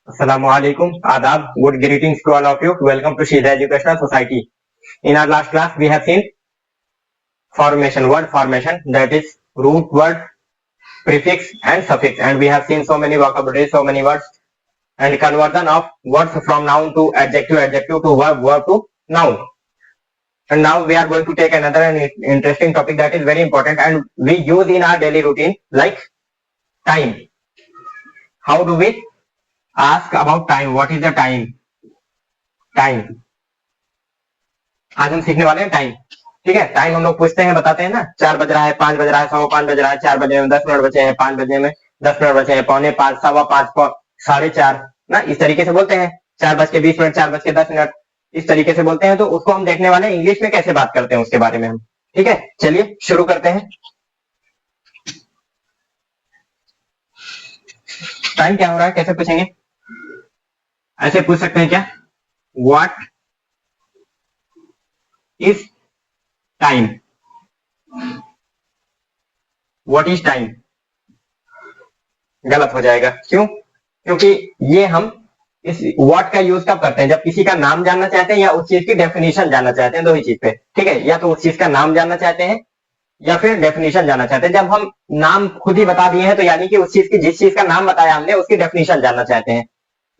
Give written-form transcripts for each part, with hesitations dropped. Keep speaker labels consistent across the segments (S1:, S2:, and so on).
S1: Assalamualaikum, Adab, good greetings to all of you. Welcome to Shida Educational Society. In our last class, we have seen formation, word formation, that is root word, prefix and suffix, and we have seen so many vocabularies, so many words, and conversion of words from noun to adjective, adjective to verb, verb to noun. And now we are going to take another interesting topic that is very important and we use in our daily routine, like time. How do we ask about time? What is the time? Time. आज हम सीखने वाले हैं time. ठीक है, time हम लोग पूछते हैं, बताते हैं ना, 4 बज रहा है, 5 बज रहा है, 5:15 बज रहा है, 4 बजे में 10 मिनट बचे हैं, 5 बजे में 10 मिनट बचे हैं, 4:45, 5:15, 4:30 ना, इस तरीके से बोलते हैं. 4:20, 4:10, इस तरीके से बोलते हैं. तो उसको हम देखने वाले हैं इंग्लिश में कैसे बात करते हैं उसके बारे में हम. ठीक है, चलिए शुरू करते हैं. टाइम क्या हो रहा है, कैसे पूछेंगे? ऐसे पूछ सकते हैं क्या, what is time? What is time गलत हो जाएगा. क्यों? क्योंकि ये हम इस व्हाट का यूज कब करते हैं, जब किसी का नाम जानना चाहते हैं या उस चीज की डेफिनेशन जानना चाहते हैं. दो ही चीज पे. ठीक है, या तो उस चीज का नाम जानना चाहते हैं या फिर डेफिनेशन जानना चाहते हैं. जब हम नाम खुद ही बता दिए हैं तो यानी कि उस चीज की, जिस चीज का नाम बताया हमने, उसकी डेफिनेशन जानना चाहते हैं.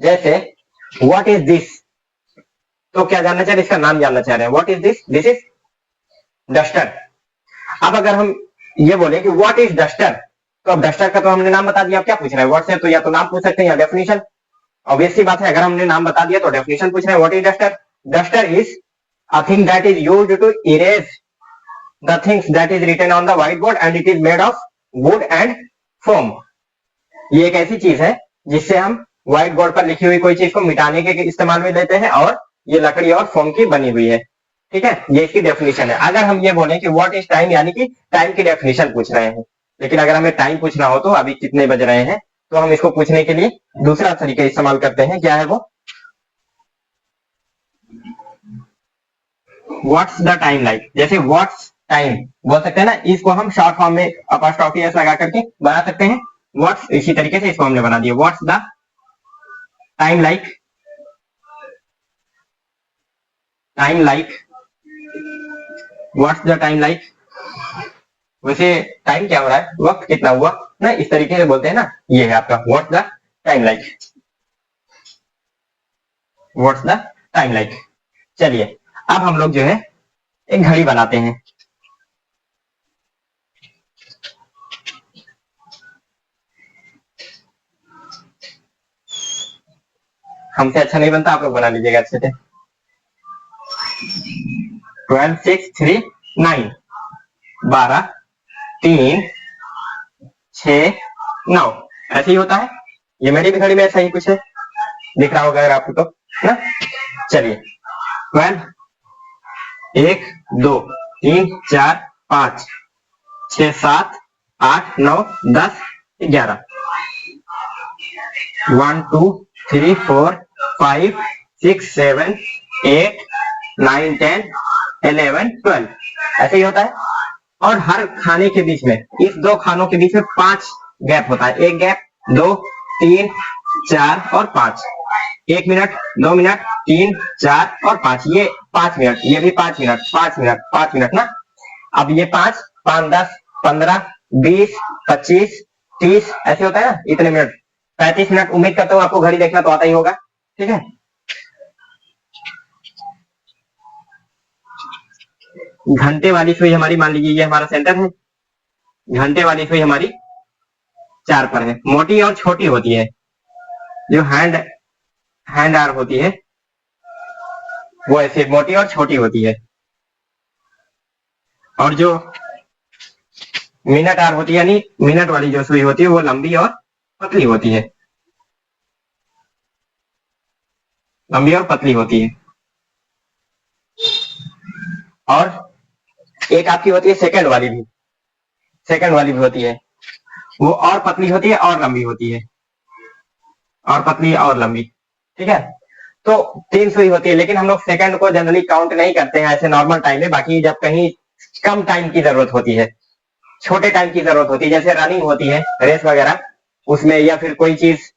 S1: जैसे व्हाट इज दिस, तो क्या जानना चाह रहे हैं, इसका नाम जानना चाह रहे हैं. What is this? This is duster. अब अगर हम ये बोले कि व्हाट इज डस्टर, तो अब डस्टर का तो हमने नाम बता दिया, अब क्या पूछ रहे हैं? व्हाट से तो या तो नाम पूछ सकते हैं या डेफिनेशन. ऑब्वियसली बात है, अगर हमने नाम बता दिया तो डेफिनेशन पूछ रहे हैं. What is duster? Duster is a thing that is used to erase the things that is written on the white board and it is made of wood and foam. ये एक ऐसी चीज है जिससे हम व्हाइट बोर्ड पर लिखी हुई कोई चीज को मिटाने के इस्तेमाल में लेते हैं और ये लकड़ी और फोम की बनी हुई है. ठीक है, ये इसकी डेफिनेशन है. अगर हम ये बोले कि व्हाट इज टाइम, यानी कि टाइम की डेफिनेशन पूछ रहे हैं. लेकिन अगर हमें टाइम पूछना हो तो अभी कितने बज रहे हैं, तो हम इसको पूछने के लिए दूसरा तरीका इस्तेमाल करते हैं. क्या है वो? What's the time like. जैसे व्हाट्स टाइम बोल सकते हैं ना, इसको हम शॉर्ट फॉर्म में अपॉस्ट्रोफी एस लगा करके बना सकते हैं. व्हाट्स, इसी तरीके से इसको हमने बना दिया. What's the time like. Time like, what's the time like. वैसे टाइम क्या हो रहा है, वक्त कितना हुआ ना, इस तरीके से बोलते हैं ना. ये है आपका what's the time like. What's the time like. चलिए अब हम लोग जो है एक घड़ी बनाते हैं. हमसे अच्छा नहीं बनता, आप लोग बना लीजिएगा अच्छे से. 12, 6, 3, 9, 12, 3, 6, 9, ऐसे ही होता है. ये मेरी भी घड़ी में ऐसा ही कुछ है, दिख रहा होगा अगर आपको तो ना. चलिए 12, 1, 2, 3, 4, 5, 6, 7, 8, 9, 10, 11, 1, 2, 3, 4, 5, 6, 7, 8, 9, 10, 11, 12, ऐसे ही होता है. और हर खाने के बीच में, इस दो खानों के बीच में 5 गैप होता है. एक गैप, 2, 3, 4 और 5. 1 मिनट, 2 मिनट, 3, 4 और 5. ये 5 मिनट, ये भी 5 मिनट, 5 मिनट, 5 मिनट ना. अब ये 5, 5, 10, 15, 20, 25, 30 ऐसे होता है ना, इतने मिनट, 35 मिनट. उम्मीद करता हूँ आपको घड़ी देखना तो आता ही होगा. ठीक है, घंटे वाली सुई हमारी, मान लीजिए ये हमारा सेंटर है. घंटे वाली सुई हमारी 4 पर है. मोटी और छोटी होती है. जो हैंड आर होती है वो ऐसे मोटी और छोटी होती है. और जो मिनट आर होती है, यानी मिनट वाली जो सुई होती है, वो लंबी और पतली होती है. लंबी और पतली होती है. और एक आपकी होती है सेकंड वाली भी. सेकंड वाली भी होती है, वो और पतली होती है और लंबी होती है. और पतली और लंबी. ठीक है, तो 3 सुई होती है. लेकिन हम लोग सेकंड को जनरली काउंट नहीं करते हैं ऐसे नॉर्मल टाइम में. बाकी जब कहीं कम टाइम की जरूरत होती है, छोटे टाइम की जरूरत होती है, जैसे रनिंग होती है, रेस वगैरह, उसमें, या फिर कोई चीज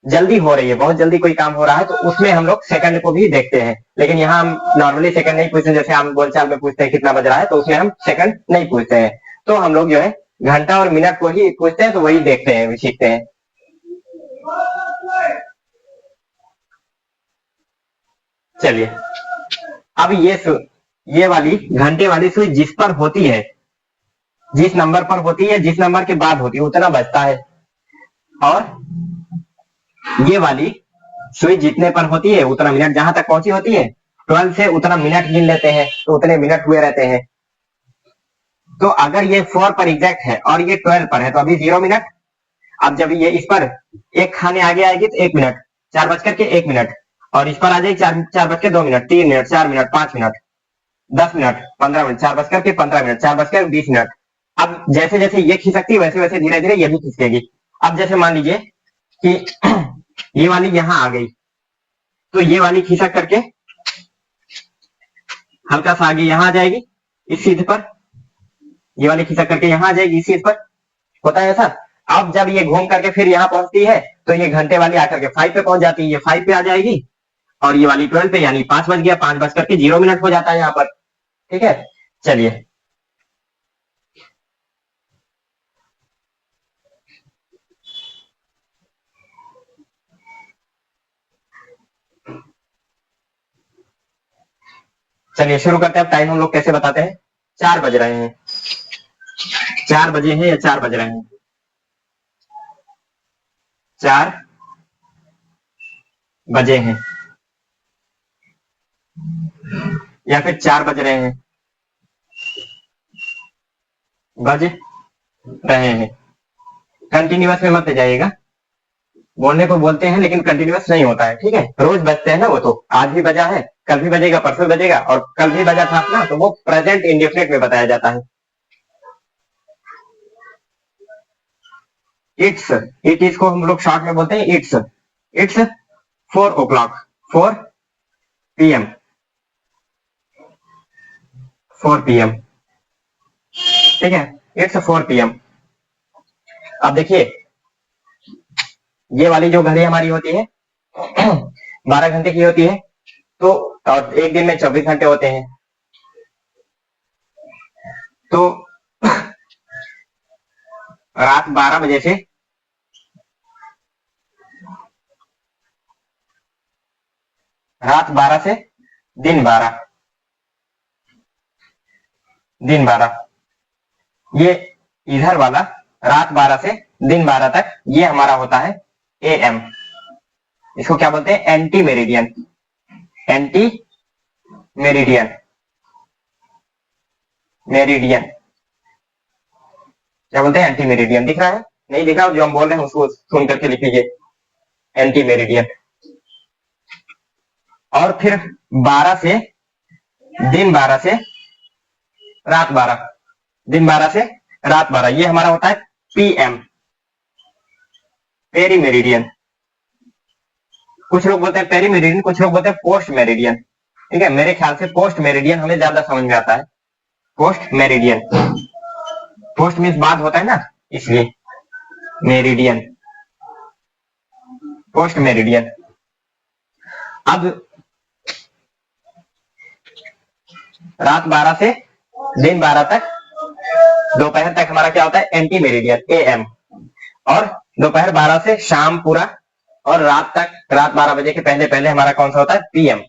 S1: जल्दी हो रही है, बहुत जल्दी कोई काम हो रहा है, तो उसमें हम लोग सेकंड को भी देखते हैं। लेकिन यहाँ हम नॉर्मली सेकंड नहीं पूछते, जैसे हम बोलचाल में पूछते हैं कितना बज रहा है, तो उसमें हम सेकंड नहीं पूछते हैं। तो हम लोग जो है घंटा और मिनट को ही पूछते हैं, तो वही देखते हैं, सीखते हैं। चलिए, अब ये वाली घंटे वाली सुई जिस पर होती है, जिस नंबर पर होती है, जिस नंबर के बाद होती है उतना बजता है। और ये वाली सुई जितने पर होती है उतना मिनट, जहां तक पहुंची होती है 12 से उतना मिनट गिन लेते हैं, तो उतने मिनट हुए रहते हैं। तो अगर ये 4 पर एग्जैक्ट है और ये 12 पर है तो अभी 0 मिनट। अब जब ये इस पर एक खाने आगे आएगी तो 1 मिनट, 4 बज कर के 1 मिनट, और इस पर आ जाएगी 4 4 बज के 2 minute, 3 minute, 4 minute, 5 minute, 10 minute, 15 minute, 4 बज कर के 15 मिनट, 4 बज कर 20 मिनट। अब जैसे जैसे ये खिसकती है वैसे वैसे धीरे धीरे ये भी खिसकेगी। अब जैसे मान लीजिए कि ये वाली यहां आ गई, तो ये वाली खिसक करके हल्का सा आगे यहां आ जाएगी इस सीध पर, ये वाली खिसक करके यहां आ जाएगी इस सीध पर, होता है ऐसा। अब जब ये घूम करके फिर यहाँ पहुंचती है तो ये घंटे वाली आकर के 5 पे पहुंच जाती है, ये 5 पे आ जाएगी, और ये वाली 12 पे, यानी 5 बज गया, 5 बज कर के 0 मिनट हो जाता है यहाँ पर। ठीक है, चलिए। चलिए शुरू करते हैं। टाइम हम लोग कैसे बताते हैं? 4 बज रहे हैं, 4 बजे हैं या 4 बज रहे हैं, 4 बजे हैं, या फिर 4 बज रहे हैं, बज रहे हैं। कंटिन्यूअस में मत जाइएगा, बोलने को बोलते हैं लेकिन कंटिन्यूअस नहीं होता है। ठीक है, रोज बजते हैं ना, वो तो आज भी बजा है, कल भी बजेगा, परसों बजेगा, और कल भी बजा था ना, तो वो प्रेजेंट इंडेफिनिट में बताया जाता है। इट्स, इट इज को हम लोग शॉर्ट में बोलते हैं it's. It's 4 o'clock, 4 PM, 4 PM। ठीक है, इट्स 4 PM। अब देखिए, ये वाली जो घड़ी हमारी होती है 12 घंटे की होती है, तो और एक दिन में 24 घंटे होते हैं, तो रात 12 बजे से रात 12 से दिन 12, दिन 12, ये इधर वाला रात 12 से दिन 12 तक ये हमारा होता है AM। इसको क्या बोलते हैं? Anti meridian. Anti meridian, meridian क्या बोलते हैं? Anti meridian. दिख रहा है? नहीं दिख रहा? जो हम बोल रहे हैं उसको सुन करके लिख लीजिए, एंटी मेरिडियन। और फिर 12 से दिन 12 से रात 12, दिन 12 से रात 12, ये हमारा होता है PM, पेरी मेरिडियन। कुछ लोग बोलते हैं पेरी मेरिडियन, कुछ लोग बोलते हैं पोस्ट मेरिडियन। ठीक है, मेरे ख्याल से पोस्ट मेरिडियन हमें ज्यादा समझ में आता है। पोस्ट मेरिडियन, पोस्ट मीन्स बाद होता है ना, इसलिए मेरिडियन, पोस्ट मेरिडियन। अब रात 12 से दिन 12 तक, दोपहर तक हमारा क्या होता है? Anti meridian, AM। और दोपहर 12 से शाम पूरा और रात तक, रात 12 बजे के पहले पहले हमारा कौन सा होता है? PM।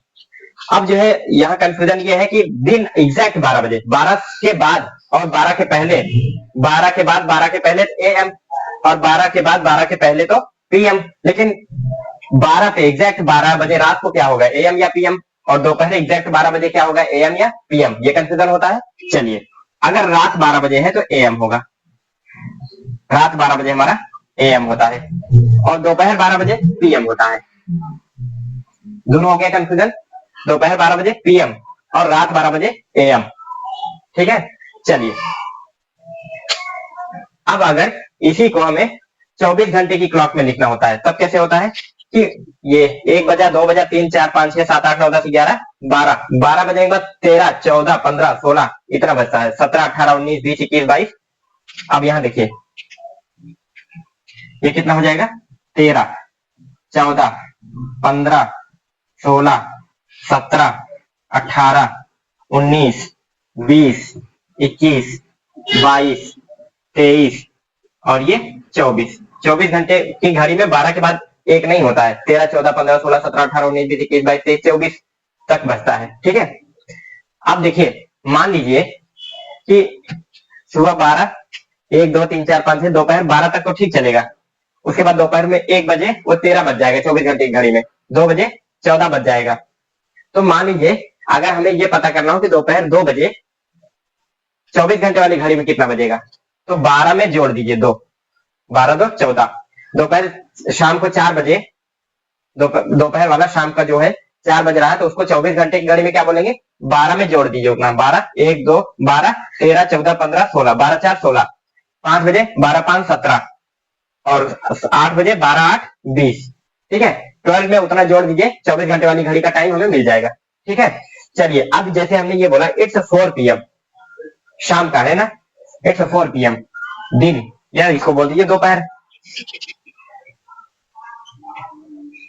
S1: अब जो है यहाँ कंफ्यूजन ये है कि दिन एग्जैक्ट 12 बजे, 12 के बाद और 12 के पहले, 12 के बाद 12 के पहले AM, और 12 के बाद 12 के पहले तो PM। लेकिन 12 पे एग्जैक्ट 12 बजे रात को क्या होगा? AM या PM? और दोपहर एग्जैक्ट 12 बजे क्या होगा? AM या PM? ये कंफ्यूजन होता है। चलिए, अगर रात 12 बजे है तो AM होगा, रात 12 बजे हमारा AM होता है, और दोपहर 12 बजे PM होता है। दोनों हो गया कंफ्यूजन, दोपहर 12 बजे PM और रात 12 बजे AM। ठीक है, चलिए। अब अगर इसी को हमें 24 घंटे की क्लॉक में लिखना होता है, तब कैसे होता है कि ये 1 बजा, 2 बजा, 3, 4, 5, 6, 7, 8, 9, 10, 11, 12, 12 बजे के बाद 13, 14, 15, 16 इतना बचता है, 17, 18, 19, 20, 21, 22। अब यहां देखिए, ये कितना हो जाएगा? 13, 14, 15, 16, 17, 18, 19, 20, 21, 22, 23 और ये 24। 24 घंटे की घड़ी में 12 के बाद एक नहीं होता है। 13, 14, 15, 16, 17, 18, 19, 20, 21, 22, 23, 24 तक बचता है। ठीक है, अब देखिए, मान लीजिए कि सुबह 12, 1, 2, 3, 4, 5, 6, दोपहर 12 तक तो ठीक चलेगा। उसके बाद दोपहर में 1 बजे वो 13 बज जाएगा। 24 घंटे की घड़ी में 2 बजे 14 बज जाएगा। तो मान लीजिए अगर हमें ये पता करना हो कि दोपहर 2 बजे 24 घंटे वाली घड़ी में कितना बजेगा, तो 12 में जोड़ दीजिए 2, 12 2 14। दोपहर शाम को 4 बजे, दोपहर वाला शाम का जो है 4 बज रहा है, तो उसको 24 घंटे की घड़ी में क्या बोलेंगे, 12 में जोड़ दीजिए उतना। 12, 1, 2, 12, 13, 14, 15, 16, 12 4 16। 5 बजे 12 5 17 और 8 बजे 12 8 20। ठीक है, 12 में उतना जोड़ दीजिए, 24 घंटे वाली घड़ी का टाइम हमें मिल जाएगा। ठीक है, चलिए अब जैसे हमने ये बोला इट्स 4 PM, शाम का है ना, इट्स 4 PM दिन, या इसको बोल दीजिए दोपहर।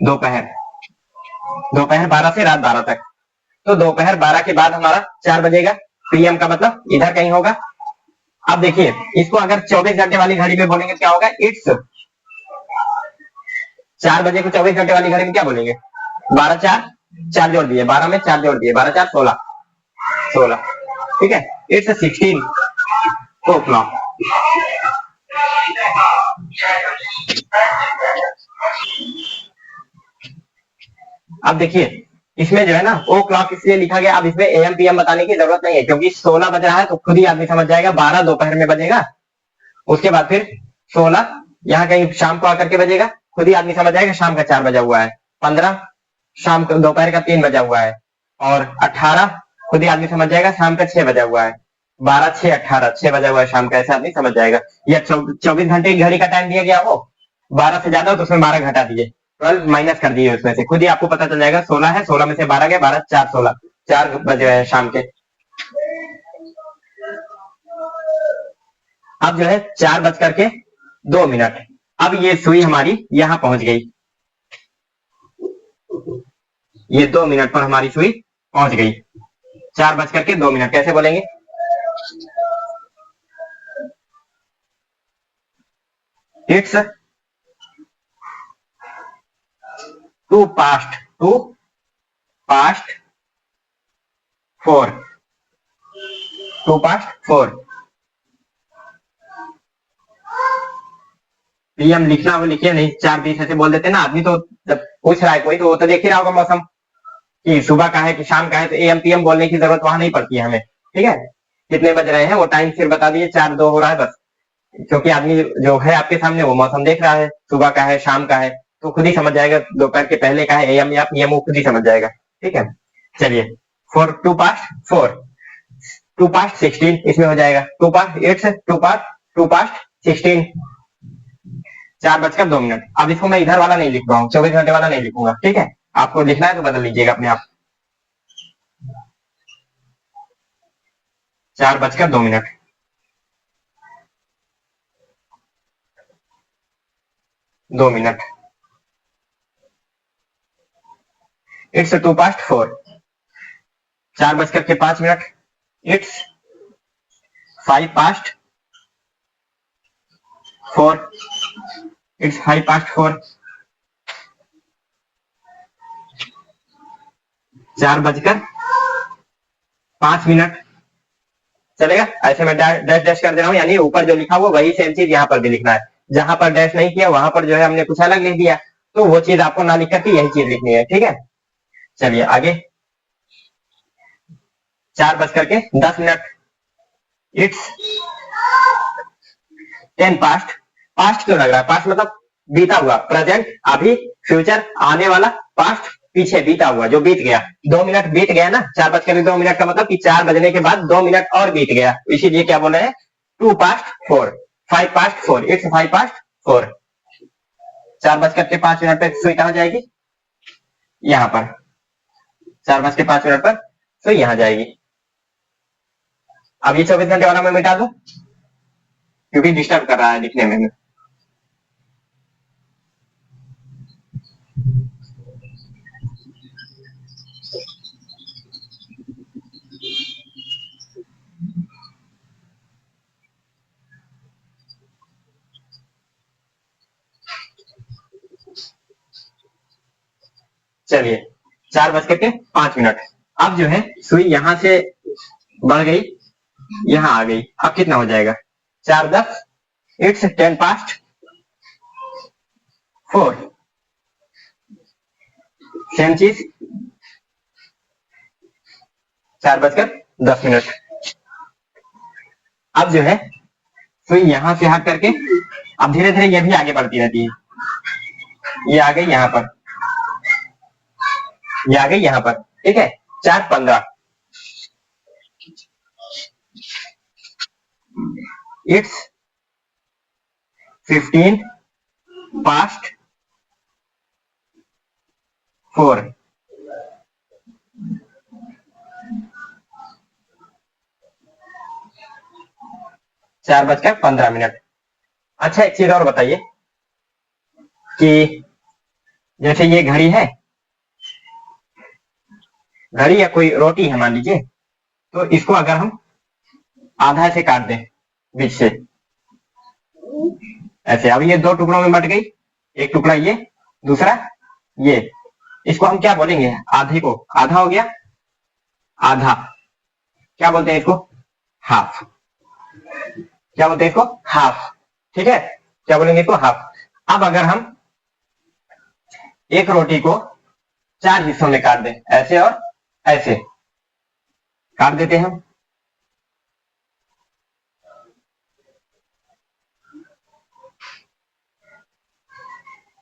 S1: दोपहर, दोपहर 12 से रात 12 तक। तो दोपहर 12 के बाद हमारा 4 बजेगा। PM का मतलब इधर कहीं होगा। अब देखिए, इसको अगर 24 घंटे वाली घड़ी में बोलेंगे क्या होगा, इट्स 4 बजे को 24 घंटे वाली घड़ी में क्या बोलेंगे, 12 4, 4 जोड़ दिए, 12 में 4 जोड़ दिए, 12 4 16, 16। ठीक है, इट्स 16 o'clock। अब देखिए, इसमें जो है ना ओ क्लॉक इसलिए लिखा गया। अब इसमें AM PM बताने की जरूरत नहीं है, क्योंकि 16 बज रहा है तो खुद ही आदमी समझ जाएगा 12 दोपहर में बजेगा। उसके बाद फिर 16 यहाँ कहीं शाम को आकर के बजेगा, खुद ही आदमी समझ जाएगा शाम का 4 बजा हुआ है। 15 शाम को दोपहर का 3 बजा हुआ है। और 18 खुद ही आदमी समझ जाएगा शाम का 6 बजा हुआ है। 12 6 18, 6 बजा हुआ है शाम का, ऐसे आदमी समझ जाएगा। या 24 घंटे की घड़ी का टाइम दिया गया हो, 12 से ज्यादा हो तो उसमें 12 घटा दीजिए, 12 माइनस कर दीजिए उसमें से, खुद ही आपको पता चल जाएगा 16 है, 16 में से 12 गया, 12 4 16, 4 बजे है शाम के। अब जो है 4 बज करके 2 मिनट। अब ये सुई हमारी यहां पहुंच गई, ये 2 मिनट पर हमारी सुई पहुंच गई। 4 बज करके 2 मिनट कैसे बोलेंगे, इट्स 2 past 4, 2 past 4। PM लिखना हो लिखिए, नहीं 4:20 ऐसे बोल देते ना आदमी, तो जब पूछ रहा है कोई तो वो तो देख ही रहा होगा मौसम कि सुबह का है कि शाम का है, तो AM PM बोलने की जरूरत वहां नहीं पड़ती है हमें। ठीक है, कितने बज रहे हैं वो टाइम फिर बता दिए, 4 2 हो रहा है बस, क्योंकि आदमी जो है आपके सामने वो मौसम देख रहा है, सुबह का है शाम का है, तो खुद ही समझ जाएगा दोपहर के पहले का है AM या PM, वो खुद ही समझ जाएगा। ठीक है, चलिए 2 past 4, 2 past 16 इसमें हो जाएगा, 2 past 8 से 2 past 16, 4:02। अब इसको मैं इधर वाला नहीं लिख रहा हूँ, 24 घंटे वाला नहीं लिखूंगा। ठीक है, आपको लिखना है तो बदल लीजिएगा अपने आप। 4:02, 2 minute. It's 2 past 4, 4:05। It's 5 past 4, it's 5 past 4। 4:05 चलेगा। ऐसे मैं डैश डैश कर दे रहा हूँ, यानी ऊपर जो लिखा हुआ वही सेम चीज यहाँ पर भी लिखना है। जहां पर डैश नहीं किया वहां पर जो है हमने कुछ अलग लिख दिया, तो वो चीज आपको ना लिख करके यही चीज लिखनी है। ठीक है, चलिए आगे। 4:10। It's 10 past। पास्ट क्यों लग रहा है, पास्ट मतलब बीता हुआ, प्रेजेंट अभी, फ्यूचर आने वाला, पास्ट पीछे बीता हुआ जो बीत गया। 2 मिनट बीत गया ना, 4:02 का मतलब कि 4 बजने के बाद 2 मिनट और बीत गया, इसीलिए क्या बोल रहे हैं 2 past 4, 5 past 4, इट्स 5 past 4। 4:05 पे सुई कहां जाएगी, यहां पर। 4:05 पर सुई यहां जाएगी। अब ये 24 घंटे वाला मैं मिटा दूं, क्योंकि डिस्टर्ब कर रहा है लिखने में। चलिए 4:05। अब जो है सुई यहां से बढ़ गई, यहां आ गई। अब कितना हो जाएगा? 4:10, इट्स 4:10। सेम चीज 4:10। अब जो है सुई यहां से हट करके अब धीरे धीरे ये भी आगे बढ़ती रहती है। ये आ गई यहां पर, ये आ गई यहां पर, ठीक है। 4:15, इट्स 15:4। 4:15। अच्छा एक चीज और बताइए कि जैसे ये घड़ी है, घड़ी या कोई रोटी है मान लीजिए, तो इसको अगर हम आधा से काट दें बीच से ऐसे, अब ये दो टुकड़ों में बट गई, एक टुकड़ा ये, दूसरा ये, इसको हम क्या बोलेंगे? आधे को, आधा हो गया, आधा क्या बोलते हैं इसको? हाफ। क्या बोलते हैं इसको? हाफ, ठीक है। क्या बोलेंगे इसको? हाफ। अब अगर हम एक रोटी को 4 हिस्सों में काट दें, ऐसे और ऐसे काट देते हैं हम,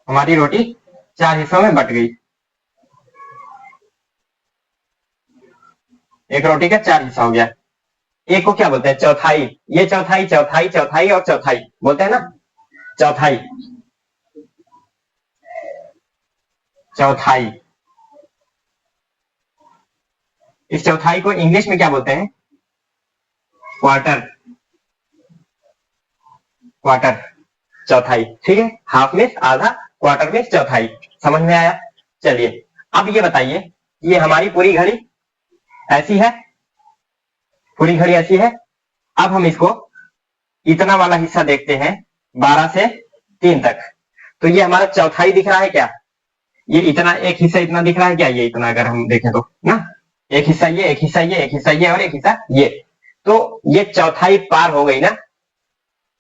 S1: हमारी रोटी 4 हिस्सों में बट गई। एक रोटी का 4 हिस्सा हो गया। एक को क्या बोलते हैं? चौथाई। ये चौथाई, चौथाई, चौथाई और चौथाई बोलते हैं ना, चौथाई, चौथाई। इस चौथाई को इंग्लिश में क्या बोलते हैं? क्वार्टर, क्वार्टर, चौथाई, ठीक है। हाफ में आधा, क्वार्टर में चौथाई। समझ में आया? चलिए अब ये बताइए, ये हमारी पूरी घड़ी ऐसी है, पूरी घड़ी ऐसी है। अब हम इसको इतना वाला हिस्सा देखते हैं 12 से 3 तक, तो ये हमारा चौथाई दिख रहा है क्या? ये इतना, एक हिस्सा इतना दिख रहा है क्या? ये इतना अगर हम देखें तो ना, एक हिस्सा ये, एक हिस्सा ये, एक हिस्सा ये और एक हिस्सा ये, तो ये चौथाई पार हो गई ना,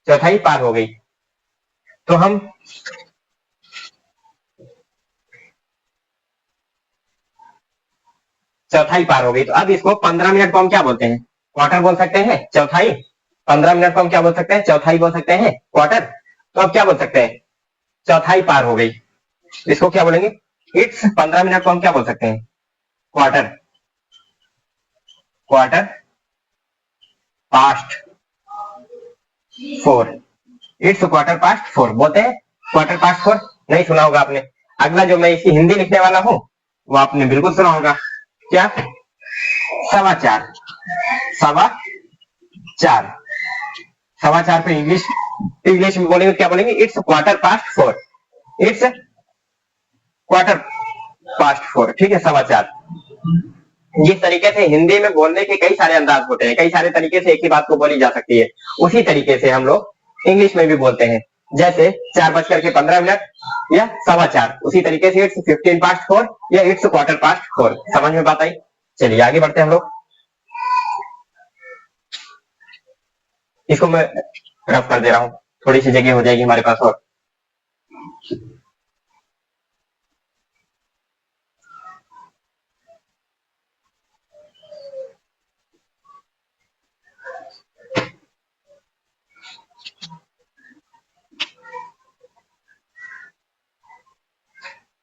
S1: चौथाई पार हो गई। तो हम चौथाई पार हो गई, तो अब इसको 15 मिनट को हम क्या बोलते हैं? क्वार्टर बोल सकते हैं, चौथाई। 15 मिनट को हम क्या बोल सकते हैं? चौथाई बोल सकते हैं, क्वार्टर। तो अब क्या बोल सकते हैं? चौथाई पार हो गई, इसको क्या बोलेंगे? इट्स 15 मिनट को हम क्या बोल सकते हैं? Quarter, quarter past 4। It's quarter past 4 बोलते हैं। क्वार्टर पास्ट 4 नहीं सुना होगा आपने। अगला जो मैं इसकी हिंदी लिखने वाला हूं वो आपने बिल्कुल सुना होगा, क्या? 4:15, 4:15। 4:15 पे इंग्लिश, इंग्लिश में बोलेंगे क्या बोलेंगे? It's quarter past 4। It's quarter past 4, ठीक है, 4:15। जिस तरीके से हिंदी में बोलने के कई सारे अंदाज होते हैं, कई सारे तरीके से एक ही बात को बोली जा सकती है, उसी तरीके से हम लोग इंग्लिश में भी बोलते हैं। जैसे 4:15 या 4:15, उसी तरीके से इट्स 15 past 4 या इट्स क्वार्टर पास्ट 4। समझ में बात आई? चलिए आगे बढ़ते हैं हम लोग। इसको मैं रफ कर दे रहा हूं, थोड़ी सी जगह हो जाएगी हमारे पास और।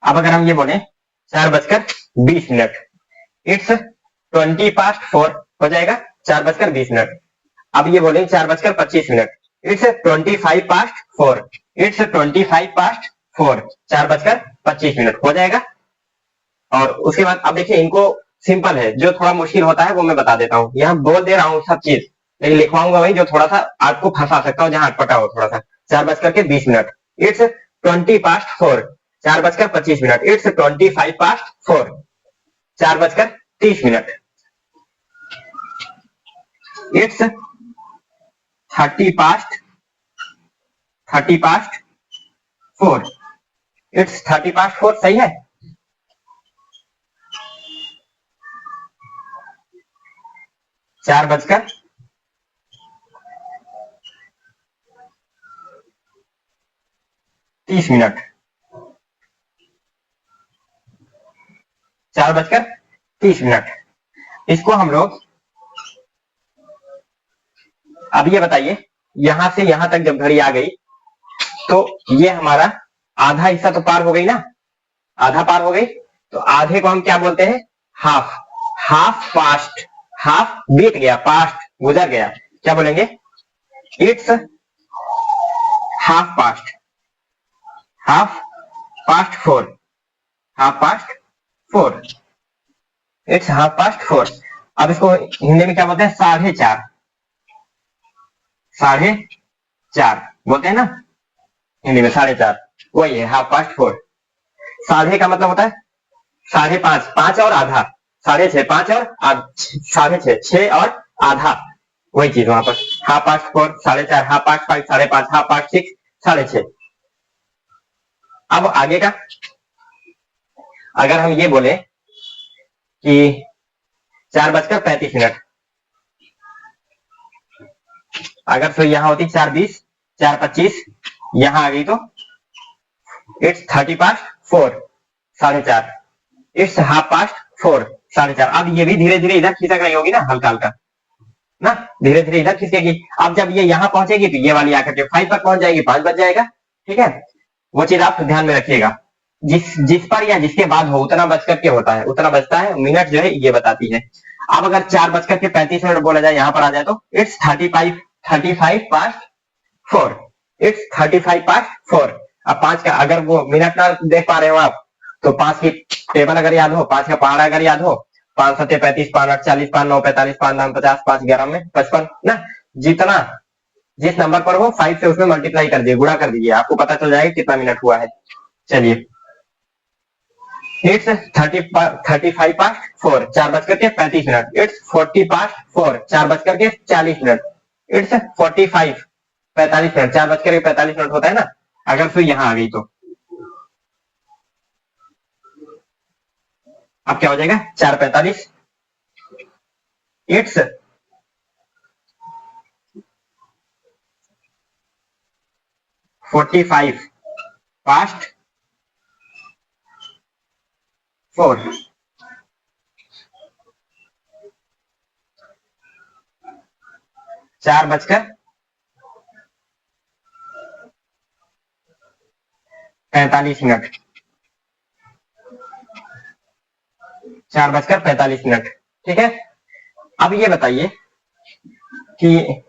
S1: अब अगर हम ये बोले 4:20, इट्स 20 past 4 हो जाएगा, 4:20। अब ये बोले 4:25, इट्स 25 past 4। इट्स 25 past 4, 4:25 हो जाएगा। और उसके बाद अब देखिए, इनको सिंपल है, जो थोड़ा मुश्किल होता है वो मैं बता देता हूँ। यहाँ बोल दे रहा हूँ सब चीज, लेकिन लिखवाऊंगा वही जो थोड़ा सा आपको फंसा सकता हो, जहां अटपटा हो थोड़ा सा। 4:20, it's 20 past 4, 4:25। It's 25 past 4, 4:30। It's 30 past 4, it's 30 past 4, सही है। 4:30, 4:30। इसको हम लोग, अब ये बताइए, यहां से यहां तक जब घड़ी आ गई तो ये हमारा आधा हिस्सा तो पार हो गई ना, आधा पार हो गई, तो आधे को हम क्या बोलते हैं? हाफ। हाफ पास्ट, हाफ बीत गया, पास्ट गुजर गया, क्या बोलेंगे? It's half past, half past 4, half past 4, it's half past 4। अब इसको हिंदी में क्या बोलते हैं? 4:30, 4:30 बोलते हैं ना हिंदी में, 4:30 वही है, हाफ पास्ट 4। साढ़े का मतलब होता है 5:30, 5 और आधा, 6:30, 5 और 6:30, 6 और आधा, वही चीज वहां पर। Half past 4, 4:30, half past 5, 5:30, half past 6, 6:30। अब आगे का अगर हम ये बोले कि 4:35, अगर फिर यहां होती 4:20, 4:25, यहां आ गई तो it's 30 past 4, 4:30, it's half past 4, 4:30। अब ये भी धीरे धीरे इधर खिसक रही होगी ना, हल्का हल्का ना, धीरे धीरे इधर खिसकेगी। अब जब ये यहां पहुंचेगी तो ये वाली आकर के 5 पर पहुंच जाएगी, 5 बज जाएगा। ठीक है, वो चीज आप ध्यान में रखिएगा, जिस जिस पर या जिसके बाद हो उतना बज करके होता है, उतना बजता है, मिनट जो है ये बताती है। अब अगर 4:35 बोला जाए, यहां पर आ जाए तो इट्स 35 पास्ट 4, इट्स 35 पास्ट 4। अब 5 का अगर वो मिनट ना देख पा रहे हो आप, तो 5 की टेबल अगर याद हो, 5 का पहाड़ा अगर याद हो, 5 7 35, 5 8 40, 5 9 45, 5 9 50, 5 11 में 55 ना, जितना जिस नंबर पर हो 5 से उसमें मल्टीप्लाई कर दिए, गुणा कर दीजिए, आपको पता चल जाएगा कितना मिनट हुआ है। चलिए, it's 35 past 4, 4:35, it's 40 past 4, 4:40, it's 45, 45, 4:45 होता है ना। अगर फिर यहां आ गई तो अब क्या हो जाएगा? 4:45, इट्स 45 पास्ट 4, 4:45, 4:45। ठीक है, अब ये बताइए कि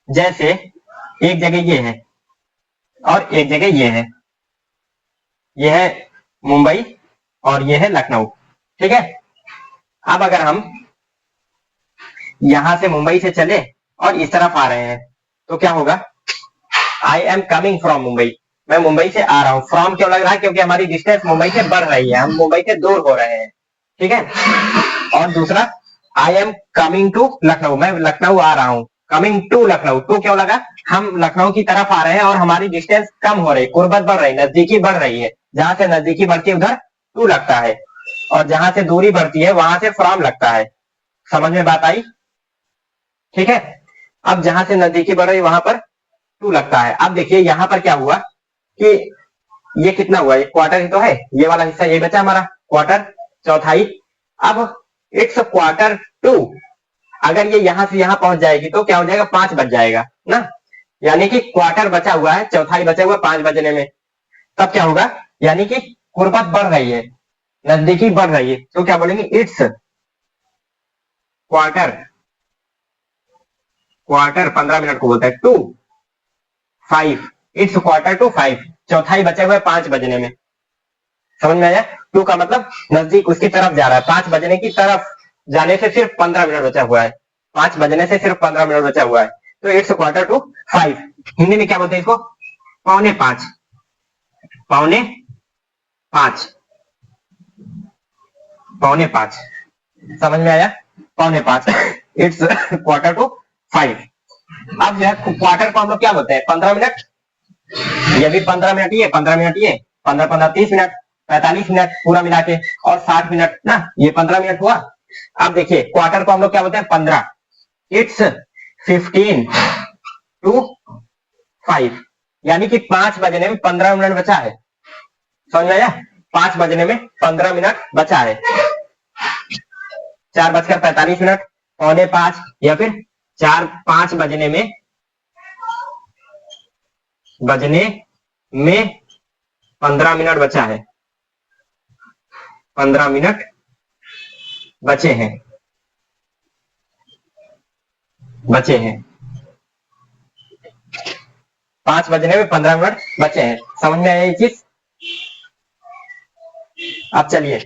S1: जैसे एक जगह ये है और एक जगह ये है, ये है मुंबई और ये है लखनऊ। ठीक है, अब अगर हम यहां से मुंबई से चले और इस तरफ आ रहे हैं तो क्या होगा? आई एम कमिंग फ्रॉम मुंबई, मैं मुंबई से आ रहा हूं। फ्रॉम क्यों लग रहा है? क्योंकि हमारी डिस्टेंस मुंबई से बढ़ रही है, हम मुंबई से दूर हो रहे हैं। ठीक है, और दूसरा I am coming to Lucknow, मैं लखनऊ आ रहा हूं। कमिंग टू लखनऊ, टू क्यों लगा? हम लखनऊ की तरफ आ रहे हैं और हमारी डिस्टेंस कम हो रही, कुर्बत बढ़ रही, नजदीकी बढ़ रही है। जहां से नजदीकी बढ़ती है उधर टू लगता है, और जहां से दूरी बढ़ती है वहां से फ्रॉम लगता है। समझ में बात आई? ठीक है, अब जहां से नजदीकी बढ़ रही वहां पर टू लगता है। अब देखिए यहां पर क्या हुआ कि ये कितना हुआ? ये क्वार्टर ही तो है, ये वाला हिस्सा ये बचा हमारा क्वार्टर, चौथाई। अब इट्स क्वार्टर टू, अगर ये यहां से यहां पहुंच जाएगी तो क्या हो जाएगा? 5 बज जाएगा ना, यानी कि क्वार्टर बचा हुआ है, चौथाई बचा हुआ 5 बजने में। तब क्या होगा? यानी कि कुर्बत बढ़ रही है, नजदीकी बढ़ रही है, तो क्या बोलेंगे? इट्स क्वार्टर, क्वार्टर 15 मिनट को बोलता है, टू 5, इट्स क्वार्टर टू 5, चौथाई बचे हुए 5 बजने में। समझ में आया? टू का मतलब नजदीक, उसकी तरफ जा रहा है, 5 बजने की तरफ जाने से सिर्फ 15 मिनट बचा हुआ है, 5 बजने से सिर्फ 15 मिनट बचा हुआ है, तो इट्स क्वार्टर टू 5। हिंदी में क्या बोलते हैं इसको? पौने 5, पौने 5, पौने 5। समझ में आया? पौने 5, इट्स क्वार्टर टू 5। अब जो है क्वार्टर को हम लोग क्या बोलते हैं? 15 मिनट, ये भी 15 मिनट, ये 15 मिनट, ये 15 15 30 मिनट, 45 मिनट पूरा मिला के, और 60 मिनट ना, ये 15 मिनट हुआ। अब देखिए क्वार्टर को हम लोग क्या बोलते हैं? 15, इट्स 15 to 5, यानी कि 5 बजने में 15 मिनट बचा है। समझ में आया? 5 बजने में 15 मिनट बचा है। 4:45, 4:45 या फिर 5 बजने में 15 मिनट बचा है। 15 मिनट बचे हैं। 5 बजने में 15 मिनट बचे हैं। समझ में आया ये चीज? अब चलिए,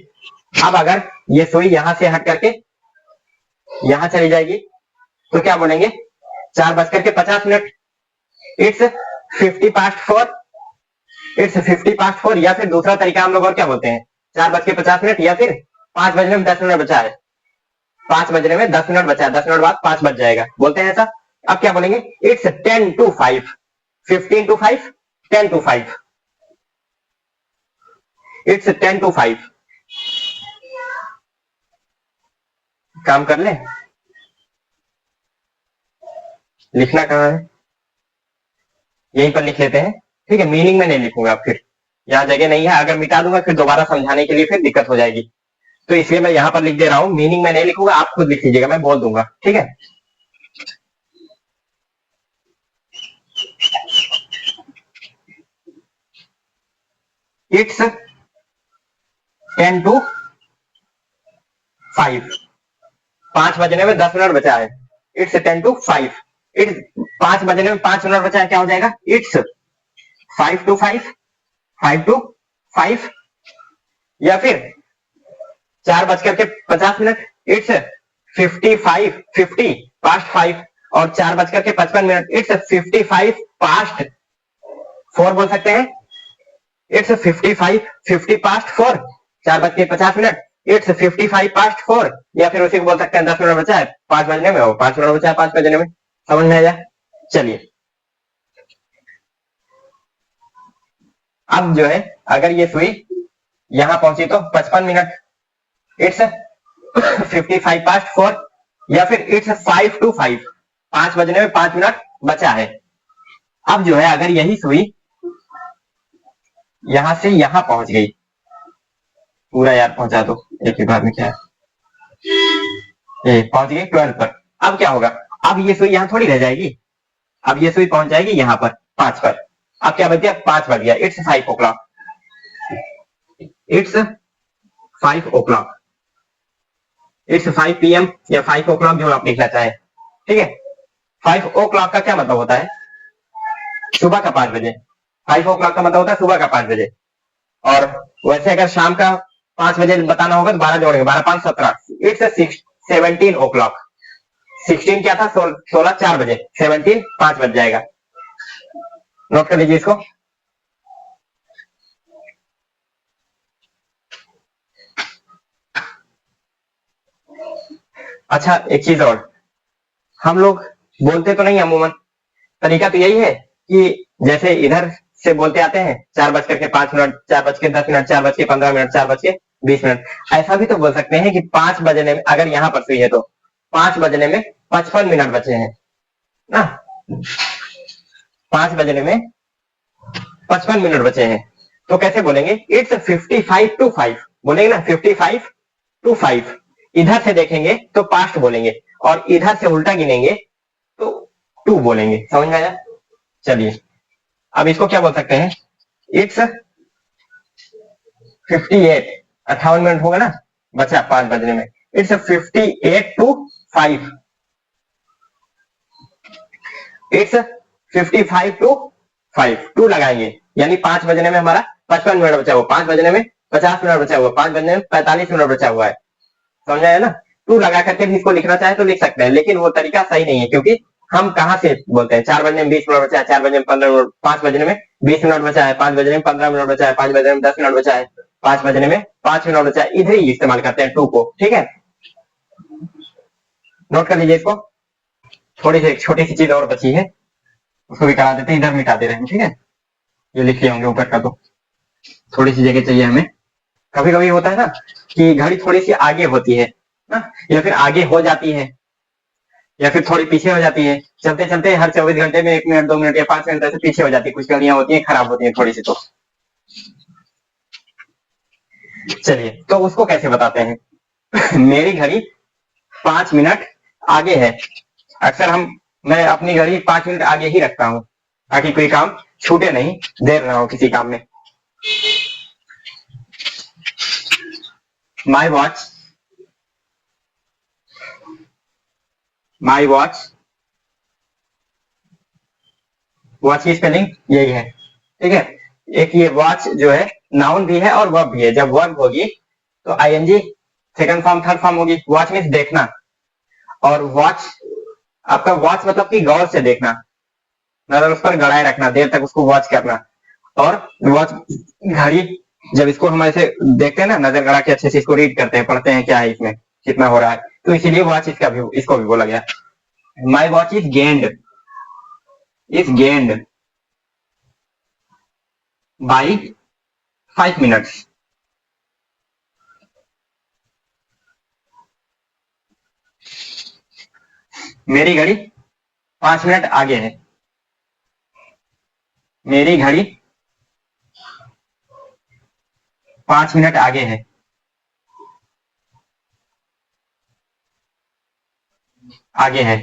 S1: अब अगर ये सुई यहां से हट करके यहां चली जाएगी तो क्या बोलेंगे? 4:50, इट्स 50 past 4, इट्स 50 past 4, या फिर दूसरा तरीका हम लोग और क्या बोलते हैं? 4:50 या फिर 5 बजने में 10 मिनट बचा है। 5 बजने में 10 मिनट बचा है, 10 मिनट बाद 5 बज जाएगा, बोलते हैं ऐसा। अब क्या बोलेंगे? It's 10 to 5, 15 to 5, 10 to 5, it's 10 to 5। काम कर ले, लिखना कहाँ है? यहीं पर लिख लेते हैं, ठीक है? मीनिंग में नहीं लिखूंगा, फिर यहाँ जगह नहीं है, अगर मिटा दूंगा फिर दोबारा समझाने के लिए फिर दिक्कत हो जाएगी, तो इसलिए मैं यहाँ पर लिख दे रहा हूँ। मीनिंग में नहीं लिखूंगा, आप खुद लिख लीजिएगा, मैं बोल दूंगा, ठीक है? इट्स 10 to 5, 5 बजने में 10 मिनट बचा है। इट्स 10 to 5, इट्स 5 बजने में 5 मिनट बचा है, क्या हो जाएगा? इट्स 5 to 5, 5 to 5, या फिर 4:50, इट्स 50 past 5, और 4:55, इट्स 55 past 4 बोल सकते हैं। इट्स 50 past 4, 4:50, इट्स 55 past 4, या फिर उसी को बोल सकते हैं 10 मिनट बचा है 5 बजने में, और 5 मिनट बचा है 5 बजने में। समझ में आया? चलिए, अब जो है, अगर ये सुई यहां पहुंची तो 55 मिनट, इट्स 55 past 4, या फिर इट्स 5 to 5, 5 बजने में 5 मिनट बचा है। अब जो है, अगर यही सुई यहां से यहां पहुंच गई, पूरा यार पहुंचा दो एक ही बार में, क्या है, पहुंच गई 12 पर। अब क्या होगा? अब ये सुई यहां थोड़ी रह जाएगी, अब ये सुई पहुंच जाएगी यहां पर 5 पर। अब क्या बच गया? 5 बज गया, it's 5 o'clock, it's 5 o'clock, it's 5 PM या 5 o'clock, जो आप लिखना चाहे, ठीक है? 5 o'clock का क्या मतलब होता है? सुबह का 5 बजे। 5 o'clock का मतलब होता है सुबह का 5 बजे। और वैसे अगर शाम का 5 बजे बताना होगा तो 12 जोड़ेंगे, 12 5 17, इट्स 17 o'clock। 16 क्या था? 16 4 बजे, 17 5 बज जाएगा। नोट कर लीजिए इसको। अच्छा, एक चीज और, हम लोग बोलते तो नहीं अमूमन, तरीका तो यही है कि जैसे इधर से बोलते आते हैं 4:05, 4:10, 4:15, 4:20, ऐसा भी तो बोल सकते हैं कि 5 बजने में, अगर यहां पर सुई है तो 5 बजने में 55 मिनट बचे हैं ना, 5 बजने में 55 मिनट बचे हैं, तो कैसे बोलेंगे? इट्स 55 to 5 बोलेंगे ना, 55 to 5। इधर से देखेंगे तो पास्ट बोलेंगे, और इधर से उल्टा गिनेंगे तो 2 बोलेंगे। समझ में आया? चलिए, अब इसको क्या बोल सकते हैं? इट्स 58, 58 मिनट होगा ना बचा 5 बजने में, इट्स 58 to 5, इट्स 55 to 5, 2 लगाएंगे, यानी 5 बजने में हमारा 55 मिनट बचा हुआ, 5 बजने में 50 मिनट बचा हुआ, 5 बजने में 45 मिनट बचा हुआ है। समझ आया ना? 2 लगा करके भी इसको लिखना चाहे तो लिख सकते हैं, लेकिन वो तरीका सही नहीं है, क्योंकि हम कहां से बोलते हैं? 4 बजने में 20 मिनट बचा है, 4 बजने में 15 मिनट, 5 बजने में 20 मिनट बचा है, 5 बजने में 15 मिनट बचा है, 5 बजने में 10 मिनट बचा है, 5 बजने में 5 मिनट बचा है। इधर ही इस्तेमाल करते हैं 2 को, ठीक है? नोट कर लीजिए इसको। थोड़ी सी छोटी सी चीज और बची है, उसको भी करा देते हैं, इधर मिटा दे रहे हैं, ठीक है? ये लिख लिए होंगे ऊपर का, तो थोड़ी सी जगह चाहिए हमें। कभी कभी होता है ना कि घड़ी थोड़ी सी आगे होती है ना, या फिर आगे हो जाती है, या फिर थोड़ी पीछे हो जाती है, चलते चलते हर 24 घंटे में 1 मिनट 2 मिनट या 5 मिनट ऐसे पीछे हो जाती है, कुछ घड़ियां होती हैं खराब होती हैं थोड़ी सी। तो चलिए, तो उसको कैसे बताते हैं? मेरी घड़ी 5 मिनट आगे है। अक्सर मैं अपनी घड़ी 5 मिनट आगे ही रखता हूँ ताकि कोई काम छूटे नहीं, देर ना हो किसी काम में। माई वॉच माई वॉच वॉच की स्पेलिंग यही है, ठीक है। एक ये वॉच जो है नाउन भी है और वर्ब भी है। जब वर्ब होगी तो ING second form third form होगी। वॉच मीन्स देखना, और वॉच आपका वॉच मतलब कि गौर से देखना, मतलब उस पर गड़ाए रखना, देर तक उसको वॉच करना। और वॉच घड़ी, जब इसको हम ऐसे देखते हैं ना, नजर गड़ा के अच्छे से इसको रीड करते हैं, पढ़ते हैं क्या है इसमें, कितना हो रहा है, तो इसीलिए वॉच इसको भी बोला गया। माई watch is gained by 5 minutes. मेरी घड़ी 5 मिनट आगे है। मेरी घड़ी 5 मिनट आगे है। आगे है,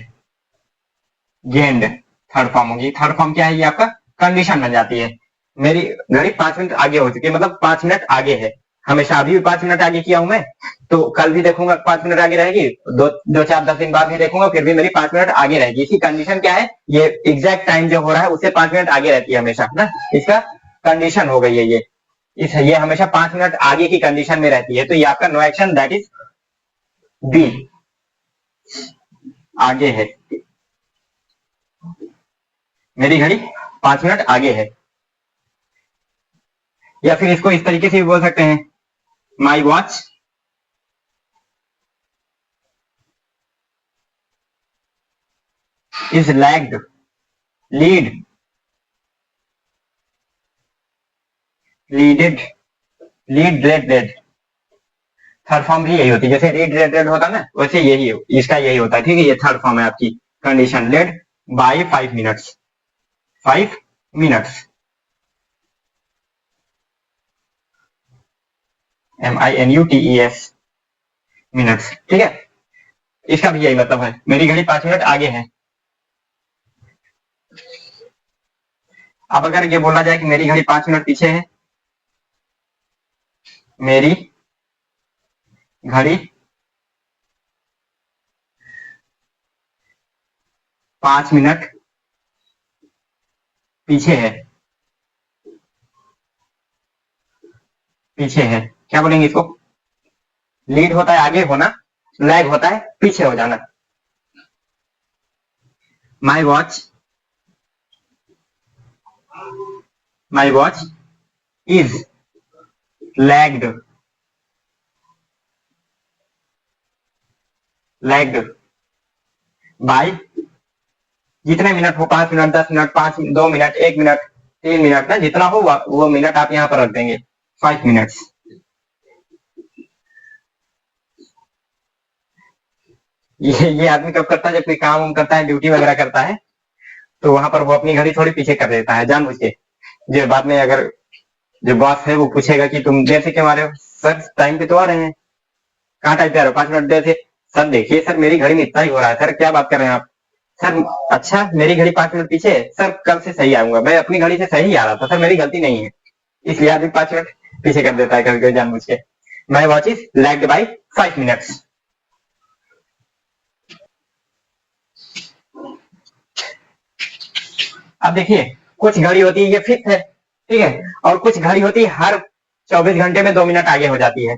S1: गेंड थर्ड फॉर्म होगी। थर्ड फॉर्म क्या है? ये आपका कंडीशन बन जाती है। मेरी घड़ी 5 मिनट आगे हो चुकी है, मतलब 5 मिनट आगे है। हमेशा अभी भी 5 मिनट आगे किया हूं मैं, तो कल भी देखूंगा 5 मिनट आगे रहेगी, दो चार 10 दिन बाद भी देखूंगा, फिर भी मेरी 5 मिनट आगे रहेगी। इसकी कंडीशन क्या है? ये एग्जैक्ट टाइम जो हो रहा है उससे 5 मिनट आगे रहती है हमेशा ना, इसका कंडीशन हो गई है ये। ये हमेशा 5 मिनट आगे की कंडीशन में रहती है। तो ये आपका no action, that is B, आगे है। मेरी घड़ी 5 मिनट आगे है। या फिर इसको इस तरीके से भी बोल सकते हैं, my watch is lagged lead leaded lead read read. Third form भी यही होती है, जैसे रीड रेड रेड होता है ना, वैसे यही इसका यही होता है, ठीक है। ये थर्ड फॉर्म है आपकी condition, led by 5 minutes. 5 minutes, MINUTES, minutes, ठीक है। इसका भी यही मतलब है, मेरी घड़ी 5 मिनट आगे है। अब अगर ये बोला जाए कि मेरी घड़ी 5 मिनट पीछे है, मेरी घड़ी 5 मिनट पीछे है। पीछे है, क्या बोलेंगे इसको? लीड होता है आगे होना, लैग होता है पीछे हो जाना। My watch my watch is lagged by, जितने मिनट हो, 5 minute 10 minute 2 minute 1 minute 3 minute ना, जितना हो वो मिनट आप यहाँ पर रख देंगे, 5 मिनट्स। ये आदमी कब करता है? जब कोई काम वाम करता है, ड्यूटी वगैरह करता है, तो वहां पर वो अपनी घड़ी थोड़ी पीछे कर देता है जानबूझ के। जो बाद में अगर जो बॉस है वो पूछेगा कि तुम देर से क्यों आ रहे हो? सर टाइम पे तो आ रहे हैं। कहाँ टाइम पे आ रहे हो? 5 मिनट देर से। सर देखिए सर, मेरी घड़ी में इतना ही हो रहा है। सर क्या बात कर रहे हैं आप? सर अच्छा, मेरी घड़ी 5 मिनट पीछे है। सर कल से सही आऊंगा, मैं अपनी घड़ी से सही आ रहा था सर, मेरी गलती नहीं है। इसलिए आदमी 5 मिनट पीछे कर देता है कभी कभी जानबूझ के। माई watch is lagged by 5 minutes. अब देखिए, कुछ घड़ी होती है ये फिक्स है, ठीक है, और कुछ घड़ी होती है हर 24 घंटे में 2 मिनट आगे हो जाती है,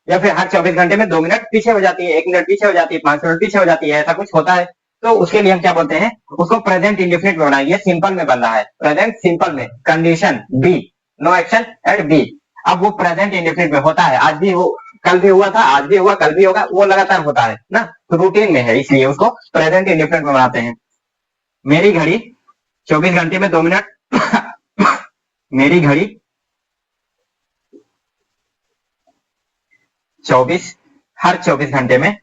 S1: या फिर हर 24 घंटे में 2 मिनट पीछे हो जाती है, 1 मिनट पीछे हो जाती है, 5 मिनट पीछे हो जाती है, ऐसा कुछ होता है। तो उसके लिए हम क्या बोलते हैं? उसको प्रेजेंट इंडेफिनिट में बनाएंगे। सिंपल में बन रहा है, प्रेजेंट सिंपल में, condition B, no action and B. अब वो प्रेजेंट इंडेफिनिट में होता है, आज भी वो, कल भी हुआ था, आज भी हुआ, कल भी होगा, वो लगातार होता है ना, तो रूटीन में है, इसलिए उसको प्रेजेंट इंडेफिनिट में बनाते हैं। मेरी घड़ी 24 घंटे में 2 मिनट मेरी घड़ी 24 हर 24 घंटे में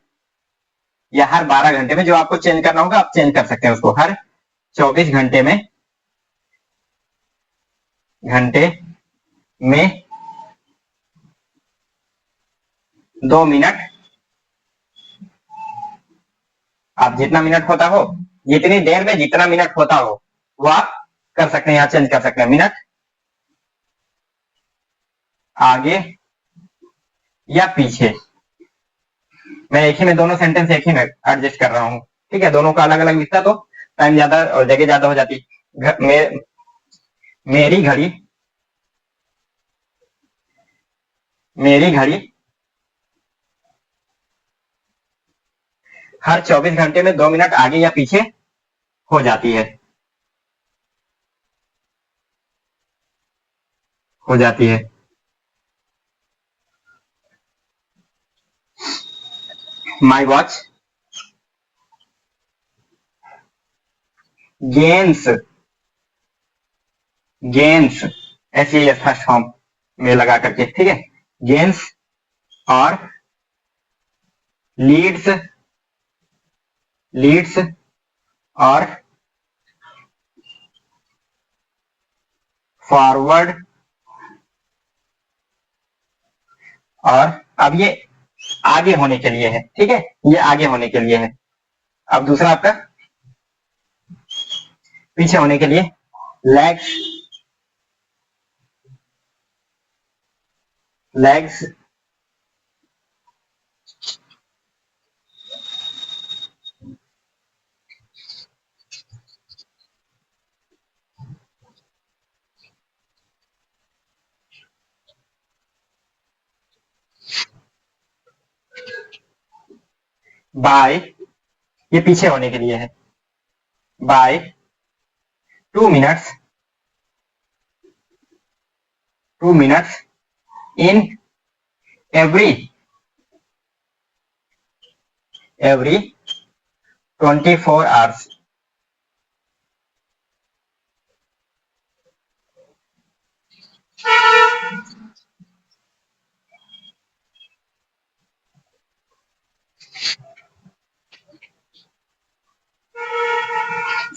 S1: या हर 12 घंटे में, जो आपको चेंज करना होगा आप चेंज कर सकते हैं उसको। हर 24 घंटे में 2 मिनट, आप जितना मिनट होता हो, जितनी देर में जितना मिनट होता हो वो आप कर सकते हैं, यहाँ चेंज कर सकते हैं। मिनट आगे या पीछे, मैं एक ही में दोनों सेंटेंस एक ही में एडजस्ट कर रहा हूँ, ठीक है। दोनों का अलग अलग लिखता तो टाइम ज्यादा और जगह ज्यादा हो जाती। मेरी घड़ी हर 24 घंटे में 2 मिनट आगे या पीछे हो जाती है, माई वॉच गेन्स ऐसे ही फर्स्ट फॉर्म में लगा करके, ठीक है। गेन्स और लीड्स और फॉरवर्ड, और अब ये आगे होने के लिए है, ठीक है, ये आगे होने के लिए है। अब दूसरा आपका पीछे होने के लिए, लेग्स बाय, ये पीछे होने के लिए है, by 2 minutes in every 24 hours.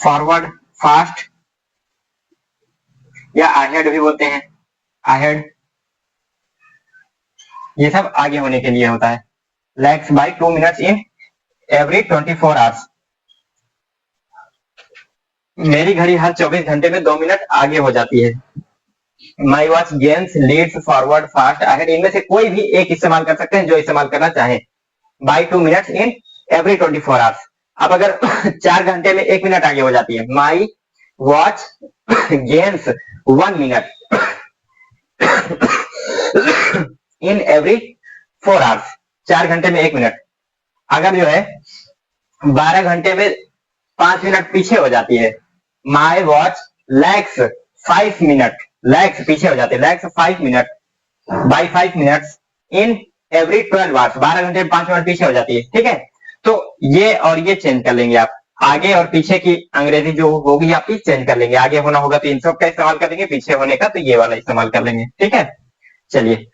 S1: Forward fast, या अहेड भी बोलते हैं, अहेड, ये सब आगे होने के लिए होता है। Lags by 2 minutes in every 24 hours. मेरी घड़ी हर 24 घंटे में 2 मिनट आगे हो जाती है। My watch gains leads forward fast ahead, इनमें से कोई भी एक इस्तेमाल कर सकते हैं जो इस्तेमाल करना चाहे। By 2 minutes in every 24 hours. अब अगर 4 घंटे में 1 मिनट आगे हो जाती है, my watch gains 1 minute in every 4 hours. 4 घंटे में 1 मिनट। अगर जो है 12 घंटे में 5 मिनट पीछे हो जाती है, my watch lags 5 minute, lags पीछे हो जाते हैं, lags 5 minute by 5 minutes in every 12 hours. 12 घंटे में 5 मिनट पीछे हो जाती है, ठीक है। तो ये और ये चेंज कर लेंगे आप, आगे और पीछे की अंग्रेजी जो होगी आपकी चेंज कर लेंगे। आगे होना होगा तो इन सब का इस्तेमाल करेंगे, पीछे होने का तो ये वाला इस्तेमाल कर लेंगे, ठीक है। चलिए,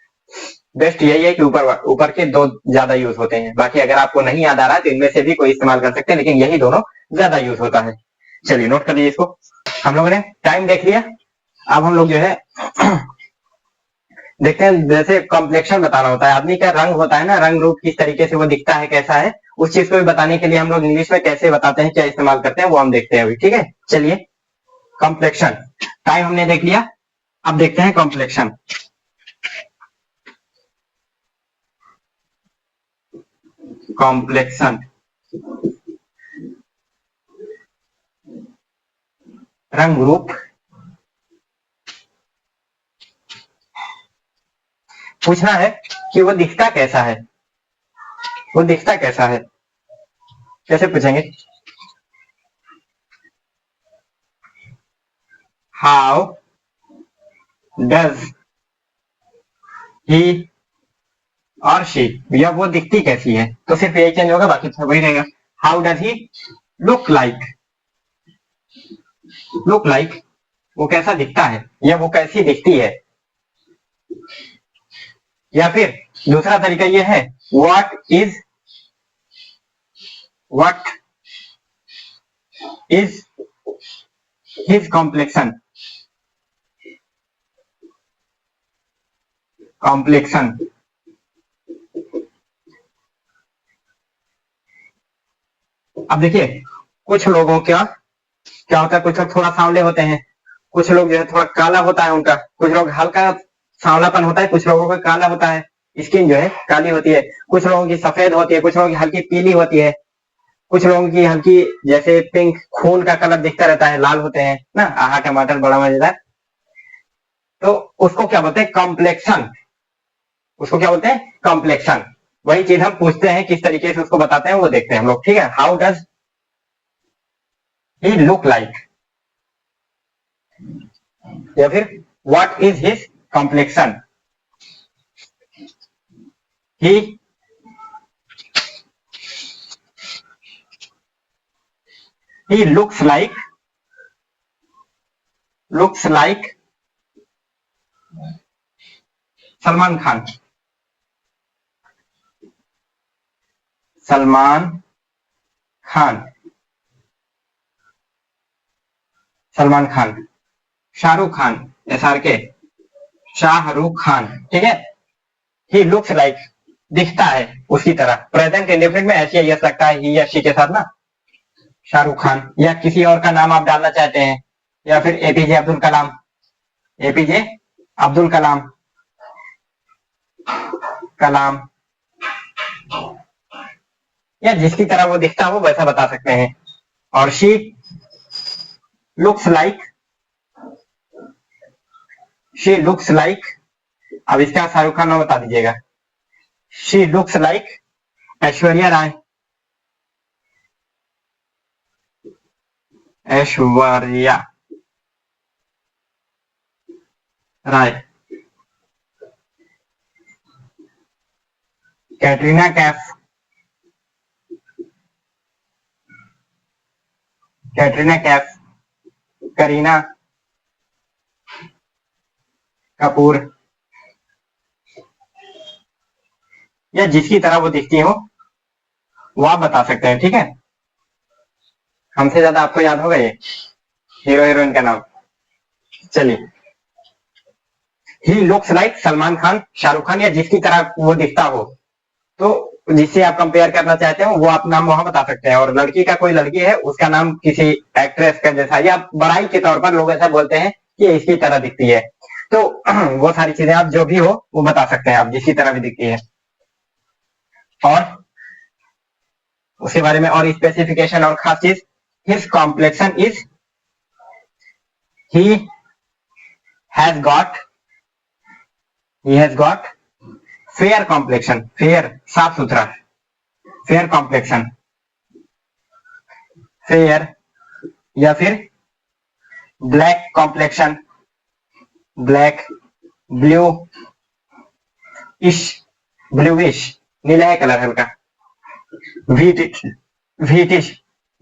S1: बेस्ट यही है कि ऊपर के दो ज्यादा यूज होते हैं, बाकी अगर आपको नहीं याद आ रहा है तो इनमें से भी कोई इस्तेमाल कर सकते हैं, लेकिन यही दोनों ज्यादा यूज होता है। चलिए नोट कर लीजिए इसको। हम लोगों ने टाइम देख लिया, अब हम लोग जो है देखते हैं, जैसे कॉम्प्लेक्शन बताना होता है, आदमी का रंग होता है ना, रंग रूप किस तरीके से वो दिखता है, कैसा है, उस चीज को भी बताने के लिए हम लोग इंग्लिश में कैसे बताते हैं, क्या इस्तेमाल करते हैं, वो हम देखते हैं अभी, ठीक है। चलिए, कॉम्प्लेक्शन, टाइम हमने देख लिया, अब देखते हैं कॉम्प्लेक्शन। रंग रूप, पूछना है कि वो दिखता कैसा है, कैसे पूछेंगे, हाउ डज ही और शी, या वो दिखती कैसी है, तो सिर्फ यही चेंज होगा, बाकी सब वही रहेगा। How does he look like, वो कैसा दिखता है या वो कैसी दिखती है। या फिर दूसरा तरीका ये है, what is what is his complexion, complexion. अब देखिए कुछ लोगों का क्या होता है, कुछ लोग थोड़ा सांवले होते हैं, कुछ लोग जो है थोड़ा काला होता है उनका, कुछ लोग हल्का सांवलापन होता है, कुछ लोगों का काला होता है, स्किन जो है काली होती है, कुछ लोगों की सफेद होती है, कुछ लोगों की हल्की पीली होती है, कुछ लोगों की हल्की जैसे पिंक खून का कलर दिखता रहता है, लाल होते हैं ना, आहा टमाटर बड़ा मजेदार। तो उसको क्या बोलते हैं, कॉम्प्लेक्शन। उसको क्या बोलते हैं, कॉम्प्लेक्शन। वही चीज हम पूछते हैं, किस तरीके से उसको बताते हैं वो देखते हैं हम लोग, ठीक है। How does he look like, या फिर what is his complexion. He he looks like Salman Khan, Salman Khan, Salman Khan, Shahrukh Khan, SRK, Shahrukh Khan, ठीक है। ही लुक्स लाइक, दिखता है उसकी तरह, प्रेजेंट इंडेफिनिट में ऐसे यस लगता है ही या शी के साथ ना, शाहरुख खान। या किसी और का नाम आप डालना चाहते हैं, या फिर एपीजे अब्दुल कलाम, एपीजे अब्दुल कलाम, कलाम, या जिसकी तरह वो दिखता हो वैसा बता सकते हैं। और she looks like, she looks like, अब इसका शाहरुख खान नाम बता दीजिएगा। शी लुक्स लाइक ऐश्वर्या राय, ऐश्वर्या राय, कैटरीना कैफ, कैटरीना कैफ, करीना कपूर, या जिसकी तरह वो दिखती हो वो आप बता सकते हैं, ठीक है। हमसे ज्यादा आपको याद होगा ये हीरो हीरोइन का नाम। चलिए, he looks like Salman Khan, Shahrukh Khan, या जिसकी तरह वो दिखता हो, तो जिससे आप कंपेयर करना चाहते हो वो आप नाम वहां बता सकते हैं। और लड़की का कोई लड़की है उसका नाम किसी एक्ट्रेस का जैसा, या बड़ाई के तौर पर लोग ऐसा बोलते हैं कि इसकी तरह दिखती है, तो वो सारी चीजें आप जो भी हो वो बता सकते हैं, आप जिसकी तरह भी दिखती है। और उसके बारे में और स्पेसिफिकेशन और खास चीज, his complexion is, he has got, he has got fair complexion, fair साफ सुथरा, fair complexion, fair, या फिर black complexion, black, blue ish, bluish, नीला है कलर हल्का, wheatish, wheatish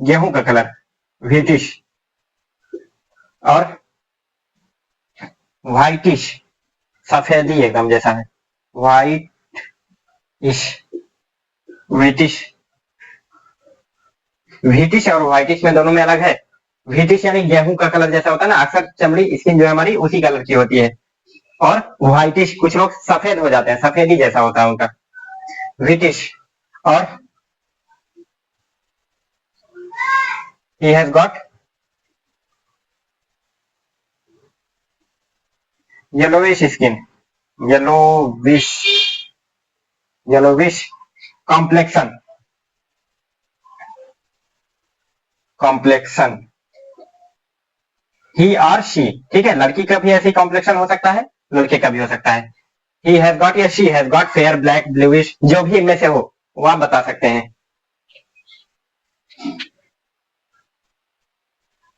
S1: गेहूं का कलर, wheatish, और whitish सफेदी एकदम जैसा है, white इश, व्हिटिश, व्हिटिश और व्हाइटिश में दोनों में अलग है। व्हिटिश यानी गेहूं का कलर जैसा होता है ना, अक्सर चमड़ी स्किन जो है हमारी उसी कलर की होती है। और व्हाइटिश कुछ लोग सफेद हो जाते हैं, सफेदी जैसा होता है उनका, व्हिटिश। और he has got yellowish skin, yellowish, yellowish complexion, complexion, he और शी, ठीक है। लड़की का भी ऐसी कॉम्प्लेक्शन हो सकता है, लड़के का भी हो सकता है। ही हैज गॉट या she has got fair, black, bluish, जो भी इनमें से हो वो आप बता सकते हैं।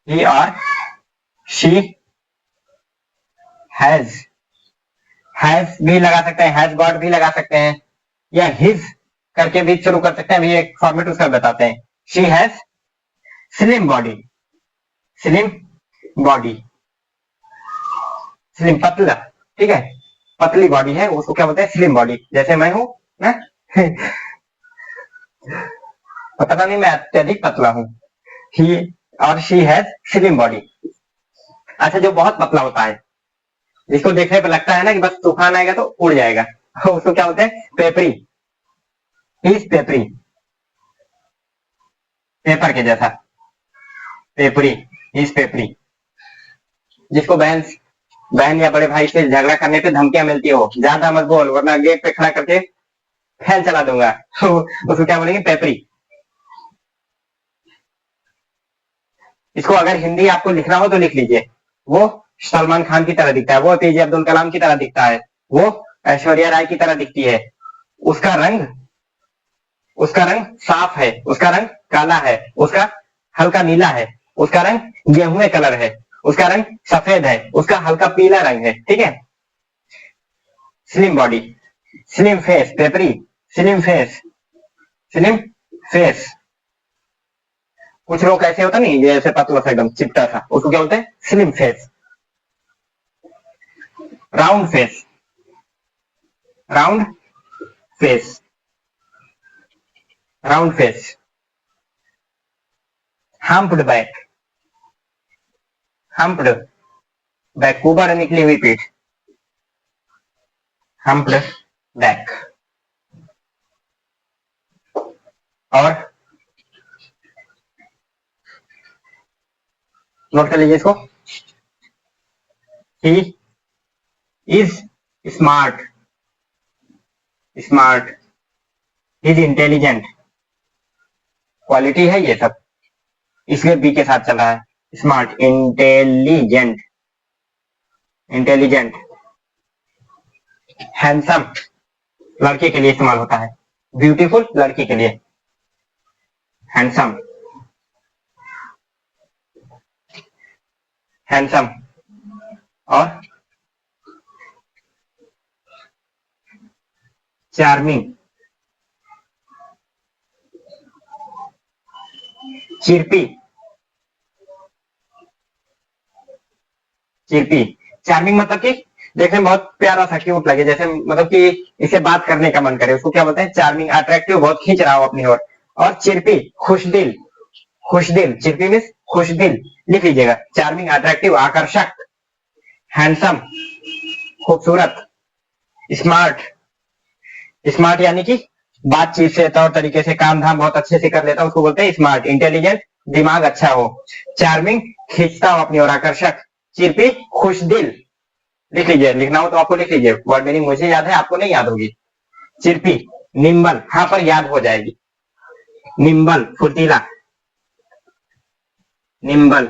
S1: ही और शी हैज भी लगा सकते हैं, हैज गॉट भी लगा सकते हैं, या हिज करके भी शुरू कर सकते हैं, अभी एक फॉर्मेट उसका बताते हैं। She has slim body, slim body, slim पतला, ठीक है, पतली बॉडी है उसको क्या बोलते हैं, स्लिम बॉडी, जैसे मैं हूं ना पता नहीं मैं अत्यधिक पतला हूँ। ही और शी हैज स्लिम बॉडी। अच्छा, जो बहुत पतला होता है, जिसको देखने पर लगता है ना कि बस तूफान आएगा तो उड़ जाएगा, उसको क्या बोलते हैं? Peppery. He is peppery, paper के जैसा, पेपरी। He is peppery. जिसको बहन बहन या बड़े भाई से झगड़ा करने पे धमकियां मिलती हो, ज्यादा मत बोल वरना गेट पे खड़ा करके फैन चला दूंगा, उसको क्या बोलेंगे? पेपरी। इसको अगर हिंदी आपको लिखना हो तो लिख लीजिए। वो सलमान खान की तरह दिखता है, वो एपीजे अब्दुल कलाम की तरह दिखता है, वो ऐश्वर्या राय की तरह दिखती है। उसका रंग उसका रंग साफ है, उसका रंग काला है, उसका हल्का नीला है, उसका रंग गेहूं कलर है, उसका रंग सफेद है, उसका हल्का पीला रंग है। ठीक है। Slim body, slim face, peppery, slim face, slim face. कुछ लोग ऐसे होता नहीं, जैसे पतला सा एकदम चिपटा सा, उसको क्या बोलते हैं? Slim face. Round face, round face, round face. Humped back, humped back, ऊपर निकली हुई पीठ, हम्प्ड बैक। और नोट कर लीजिए इसको। He is smart, smart. Is intelligent, quality है ये सब, इसलिए बी के साथ चला है। Smart, intelligent, intelligent. हैंडसम, लड़के के लिए इस्तेमाल होता है, ब्यूटीफुल लड़की के लिए, हैंडसम, हैंडसम। और चार्मिंग, चिरपी, चिरपी। चार्मिंग मतलब कि देखने में बहुत प्यारा सा, क्यूट लगे, जैसे मतलब कि इसे बात करने का मन करे, उसको क्या बोलते हैं? चार्मिंग। अट्रैक्टिव, बहुत खींच रहा हो अपनी ओर। और चिरपी, खुशदिल, खुशदिल। चिरपी मीन्स खुशदिल, लिख लीजिएगा। चार्मिंग, अट्रैक्टिव, आकर्षक। हैंडसम, खूबसूरत। स्मार्ट, स्मार्ट यानी कि बातचीत से, तौर तरीके से, काम धाम बहुत अच्छे से कर लेता है, उसको बोलते हैं स्मार्ट। इंटेलिजेंट, दिमाग अच्छा हो। चार्मिंग, खींचता हो अपनी ओर, आकर्षक। चिरपी, खुशदिल। लिख लीजिए, लिखना हो तो आपको लिख लीजिए। वर्ड मीनिंग मुझे याद है, आपको नहीं याद होगी। चिरपी, निम्बल, हाँ पर याद हो जाएगी। निम्बल, फुर्तीला, निम्बल,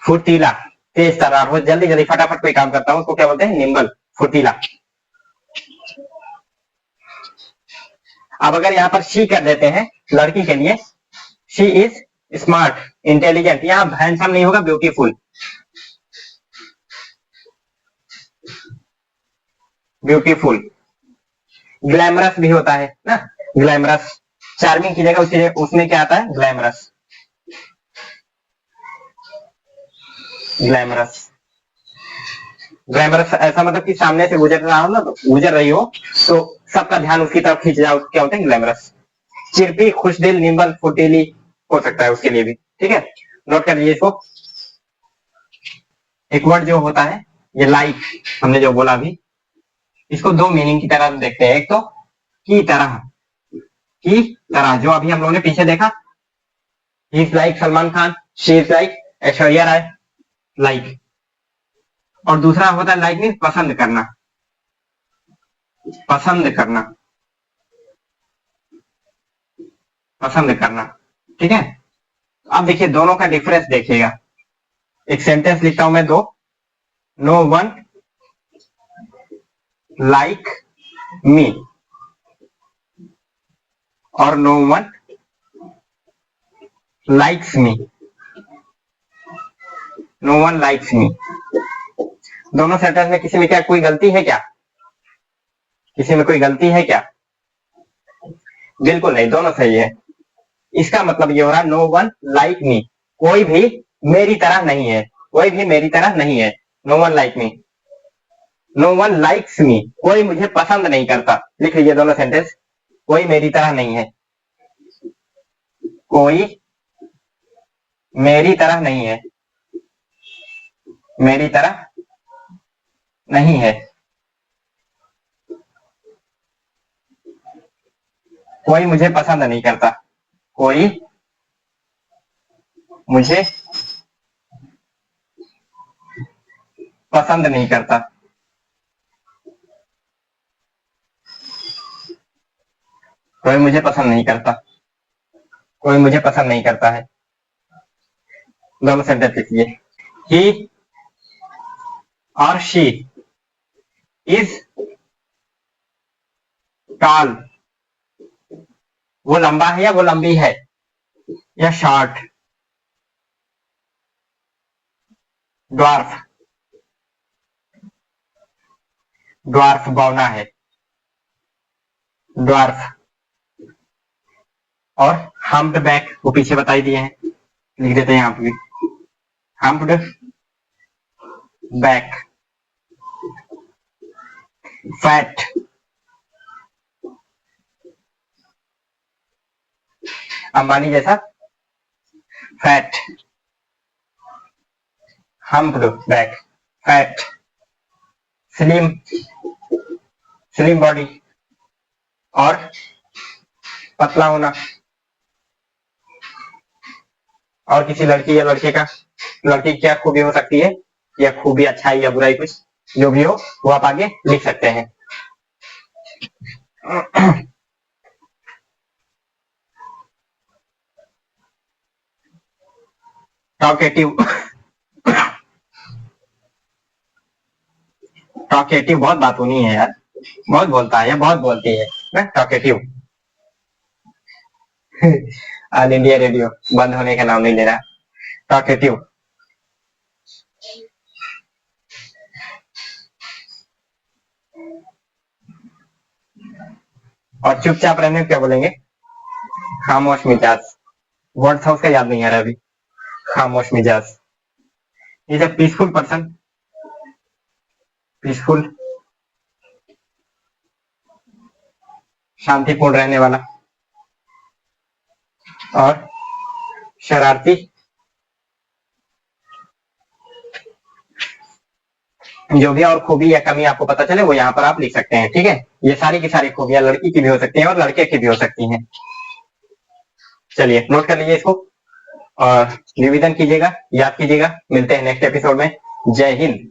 S1: फुर्तीला, तेज तर्रार हो, जल्दी जल्दी फटाफट कोई काम करता हूं, उसको क्या बोलते हैं? निम्बल, फुर्तीला। अब अगर यहाँ पर शी कर देते हैं लड़की के लिए, शी इज स्मार्ट, इंटेलिजेंट। यहाँ हैंडसम नहीं होगा, ब्यूटीफुल, ब्यूटीफुल। ग्लैमरस भी होता है ना, ग्लैमरस। चार्मिंग की जगह उसे उसमें क्या आता है? Glamorous, glamorous. ग्लैमरस ऐसा मतलब कि सामने से गुजर रहा हो ना, तो गुजर रही हो तो सबका ध्यान उसकी तरफ खींच जाओ, क्या होते हैं? ग्लैमरस। चिरपी, खुशदिल, निम्बल, फुर्तीली हो सकता है उसके लिए भी। ठीक है, नोट कर लीजिए इसको। एक वर्ड जो होता है ये लाइक, हमने जो बोला अभी, इसको दो मीनिंग की तरह देखते हैं। एक तो की तरह, की तरह, जो अभी हम लोगों ने पीछे देखा, he is like Salman Khan, she is like Aishwarya Rai, like. और दूसरा होता है लाइक मीन पसंद करना, पसंद करना, पसंद करना। ठीक है, अब देखिए दोनों का डिफरेंस देखिएगा। एक सेंटेंस लिखता हूं मैं दो। नो वन लाइक मी और no one likes me, no one likes me. दोनों सेंटेंस में किसी में क्या कोई गलती है क्या? किसी में कोई गलती है क्या? बिल्कुल नहीं, दोनों सही है। इसका मतलब ये हो रहा है नो वन लाइक मी, कोई भी मेरी तरह नहीं है, कोई भी मेरी तरह नहीं है। No one like me, no one likes me, कोई मुझे पसंद नहीं करता। लिख लीजिए दोनों सेंटेंस, कोई मेरी तरह नहीं है। कोई मेरी तरह नहीं है, मेरी तरह नहीं है। कोई मुझे पसंद नहीं करता, कोई मुझे पसंद नहीं करता, कोई मुझे पसंद नहीं करता, कोई मुझे पसंद नहीं करता है। दोनों सेंटेंस लिखिए। ही और शी इज टॉल, वो लंबा है या वो लंबी है, या शॉर्ट। ड्वार्फ, ड्वार्फ बौना है, ड्वार्फ। और हम्प्ड बैक वो पीछे बता ही दिए हैं, लिख देते हैं यहाँ पे भी। Humped back. फैट, अंबानी जैसा fat. Humped back, fat. Slim, slim body और पतला होना। और किसी लड़की या लड़के का, लड़की की क्या खूबी हो सकती है, या खूबी, अच्छाई या बुराई, कुछ जो भी हो वो आप आगे लिख सकते हैं। टॉकेटिव, टॉकेटिव बहुत बातूनी है यार, बहुत बोलता है या बहुत बोलती है ना, टॉकेटिव। ऑल इंडिया रेडियो बंद होने का नाम नहीं ले रहा। टॉकेटिव। और चुपचाप रहने को क्या बोलेंगे, खामोश मिजाज। वर्ड था उसका याद नहीं आ रहा अभी, खामोश मिजाज। Is a peaceful person, peaceful, शांतिपूर्ण रहने वाला। और शरारती, जो भी और खूबी या कमी आपको पता चले वो यहाँ पर आप लिख सकते हैं। ठीक है, ये सारी की सारी खूबियां लड़की की भी हो सकती हैं और लड़के की भी हो सकती हैं। चलिए नोट कर लीजिए इसको और रिवीजन कीजिएगा, याद कीजिएगा। मिलते हैं नेक्स्ट एपिसोड में। जय हिंद।